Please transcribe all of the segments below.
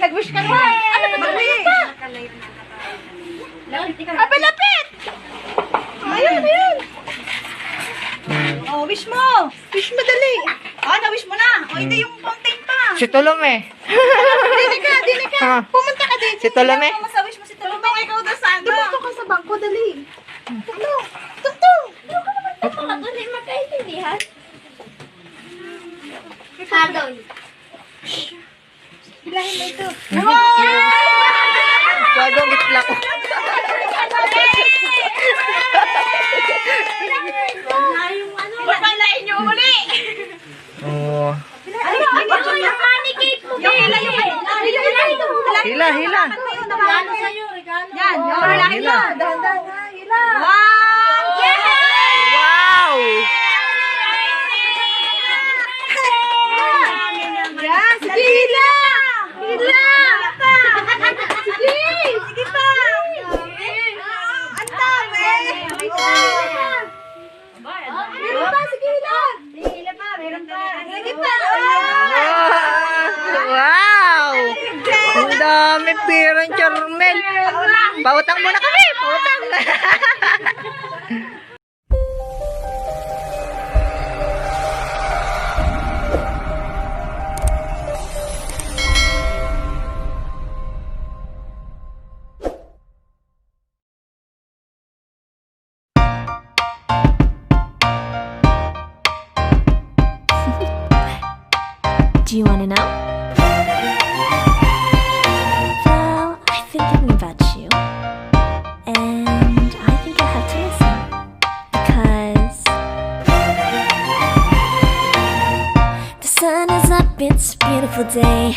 Nag-wish ka na. Ano ba mag-wish? Lapit! Ayun. Oh, wish mo. Wish mo dali. Oh, na-wish mo na. Oh, hindi yung fountain pa. Si Tolome. Dili ka. Pumunta ka dito. Si Tolome. Masawish mo si Tolome. Ikaw na sana. Tumunta ka sa bangko, dali. Tutong. Ako hindi magkaintindihan. Hadoy. Bilahin mo ito. Bagong gitla ko. Papalain niyo uli. Oo. Hila. Regalo sa'yo, regalo. Yan, hila. Dahan-dahan na, hila. Wow! Yan, sige, hila. Sige pa. Ang dami. Meron pa, sige, hila. Meron pa. Sige pa. Wow! Ang dami pirang Charmel. Pautang muna kami. Pautang. Do you want to know? Well, I've been thinking about you, and I think I have to listen, because the sun is up, it's a beautiful day.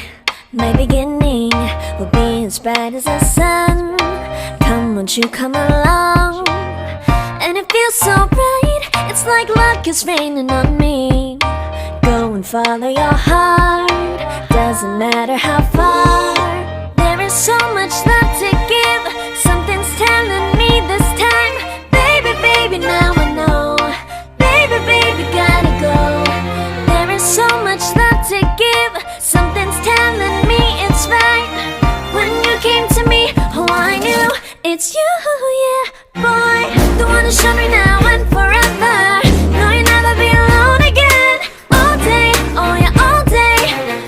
My beginning will be as bright as the sun. Come, won't you come along? And it feels so bright, it's like luck is raining on me. Go and follow your heart, doesn't matter how far. There is so much love to give, something's telling me this time. Baby, now I know. Baby, gotta go. There is so much love to give, something's telling me it's right. When you came to me, oh I knew it's you, yeah, boy. The one who showed me now and forever. No, you'll never be alone again. All day, oh yeah, all day.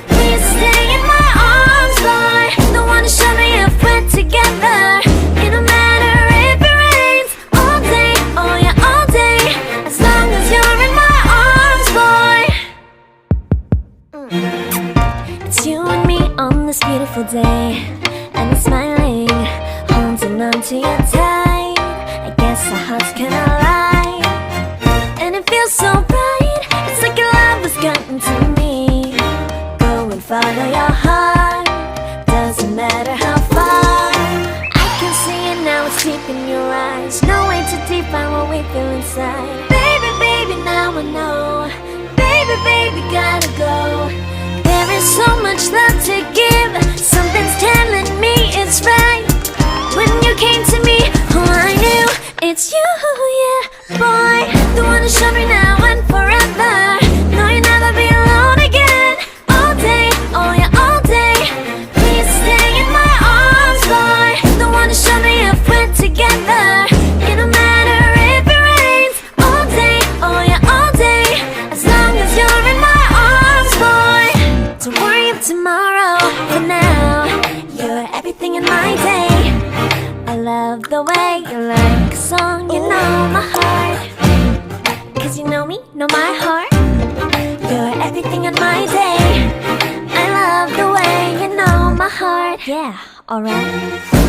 Please stay in my arms, boy. The one who showed me if we're together. It don't matter if it rains. All day, oh yeah, all day. As long as you're in my arms, boy. It's you and me on this beautiful day, and it's smiling, holding on to you tight. I guess our hearts can align, and it feels so bright. It's like your love has gotten to me. Go and follow your heart, doesn't matter how far. I can see it now, it's deep in your eyes. No way to define what we feel inside. Baby, now I know. Baby, gotta go. There is so much love to give, something's telling me it's right. When you came to me, oh I knew it's you, yeah, boy. The one who showed me now and forever. No, you'll never be alone again. All day, oh yeah, all day. Please stay in my arms, boy. The one who showed me if we're together. It don't matter if it rains. All day, oh yeah, all day. As long as you're in my arms, boy. Don't worry of tomorrow, for now you're everything in my day. I love the way you like a song, you know my heart. Cause you know me, know my heart. You're everything in my day. I love the way you know my heart. Yeah, alright.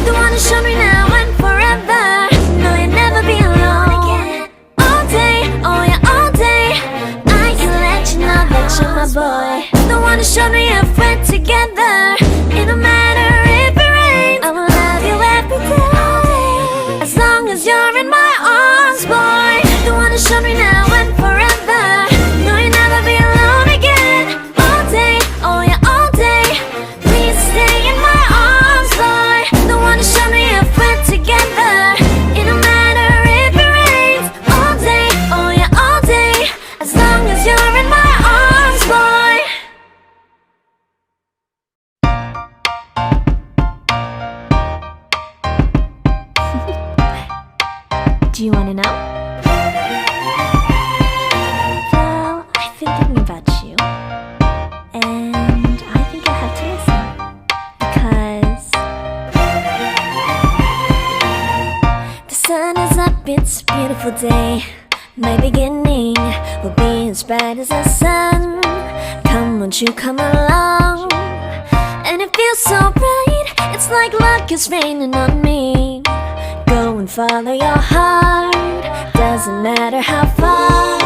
The one who showed me now and forever. No, you'll never be alone again. All day, oh yeah, all day. I can let you know that you're my boy. The one who showed me if we're together. It don't matter if it rains. I will love you every day. As long as you're in my arms, boy. The one who showed me now and forever. No, you'll never be alone again. All day, oh yeah, all day. Please stay in my arms, boy. The one who showed me if we're together. It don't matter if it rains. All day, oh yeah, all day. As long as you're in my arms, boy. Do you wanna know? Well, I've been thinking about you, and I think I have to listen. Because the sun is up, it's a beautiful day. My beginning will be as bright as the sun. Come, won't you come along? And it feels so bright, it's like luck is raining on me. Go and follow your heart, doesn't matter how far.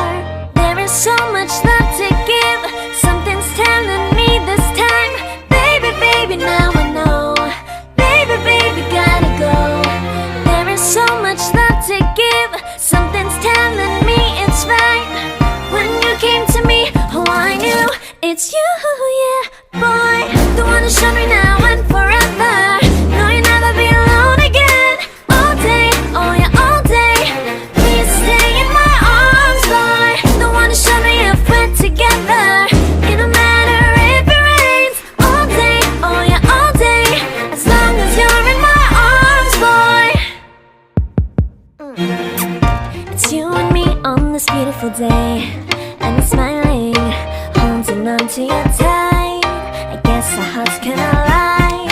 There is so much love to give, something's telling me this time. Baby, baby, now I know. Baby, baby, gotta go. There is so much love to give, something's telling me it's right. When you came to me, oh I knew it's you, yeah, boy. The one to show me now and forever. No, you'll never be alone again. All day, oh yeah, all day. Please stay in my arms, boy. The one to show me if we're together. It don't matter if it rains. All day, oh yeah, all day. As long as you're in my arms, boy. It's you and me on this beautiful day, and I'm smiling, holding on to you tight. I guess our hearts cannot lie,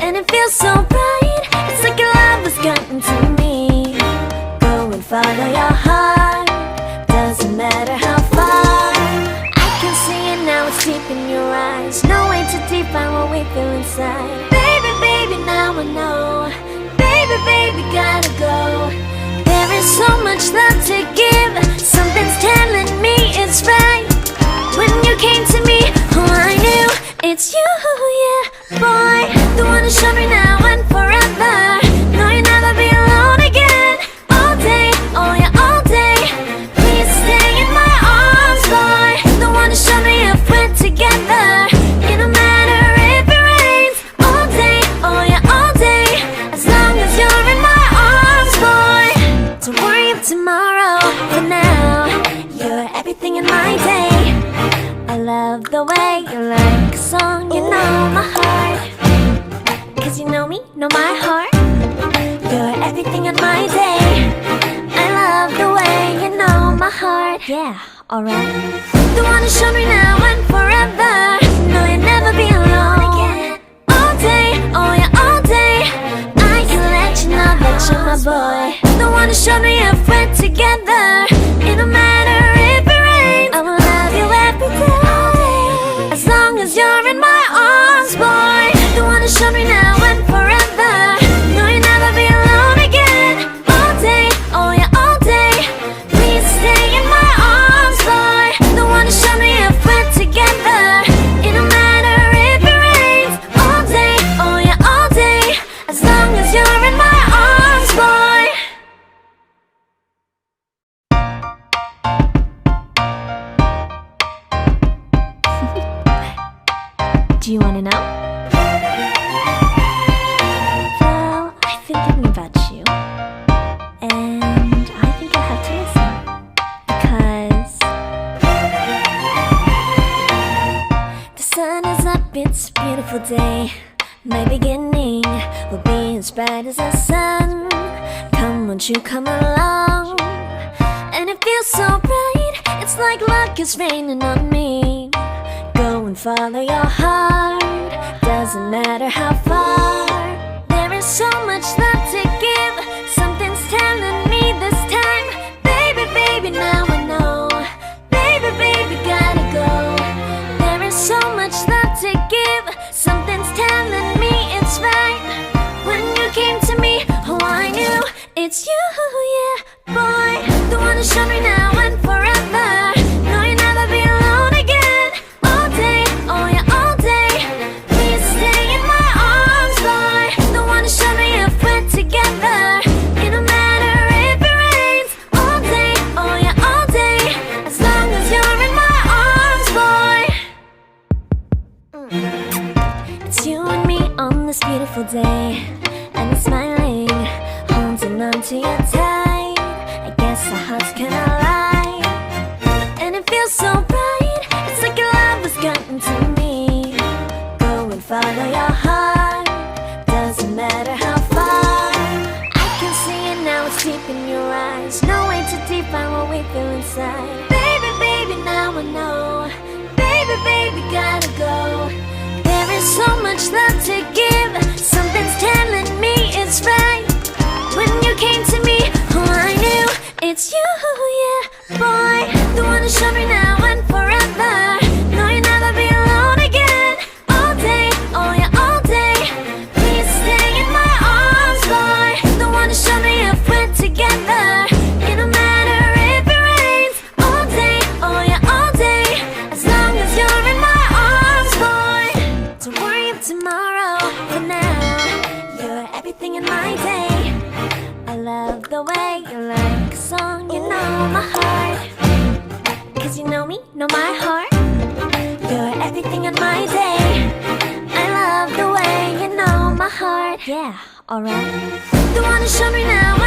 and it feels so bright. It's like your love has gotten to me. Go and follow your heart, doesn't matter how far. I can see it now, it's deep in your eyes. No way to define what we feel inside. Baby, baby, now I know. Baby, baby, gotta go. There is so much love to give, something's telling me it's right. When you came to me, oh I knew it's you, yeah, boy. The one to show me now and forever. No, you'll never be alone again. All day, oh yeah, all day. Please stay in my arms, boy. The one to show me if we're together. It don't matter if it rains. All day, oh yeah, all day. As long as you're in my arms, boy. Don't worry of tomorrow, for now you're everything in my day. I love the way you like a song, you know my heart. Cause you know me, know my heart. You're everything in my day. I love the way you know my heart. Yeah, alright. The one to show me now and forever. No, you'll never be alone again. All day, oh yeah, all day. I can let you know that you're my boy. The one to show me if we're together. It don't matter if it rains. I will love you every day. As long as you're in my arms, boy. The one to show me now and forever. No, you'll never be alone again. All day, oh yeah, all day. Please stay in my arms, boy. The one to show me if we're together. It don't matter if it rains. All day, oh yeah, all day. As long as you're in my arms, boy. Do you wanna know? Well, I've been thinking about you, and I think I have to listen. Because the sun is up, it's a beautiful day. My beginning will be as bright as the sun. Come, won't you come along? And it feels so bright, it's like luck is raining on me. Go and follow your heart, doesn't matter how far. There is so much love to give, something's telling me this time. Baby, baby, now I know. Baby, baby, gotta go. There is so much love to give, something's telling me it's right. When you came to me, oh I knew it's you, yeah, boy. The one to show me now and forever. No, you'll never be alone again. All day, oh yeah, all day. Please stay in my arms, boy. The one to show me if we're together. It don't matter if it rains. All day, oh yeah, all day. As long as you're in my arms, boy. It's you and me on this beautiful day, and I'm smiling, holding on to you tight. I guess our hearts cannot lie, and it feels so bright. It's like your love has gotten to me. Go and follow your heart, doesn't matter how far. I can see it now, it's deep in your the way you like a song, you know my heart. Cause you know me, know my heart. You're everything in my day. I love the way you know my heart. Yeah, alright. The one who showed me now.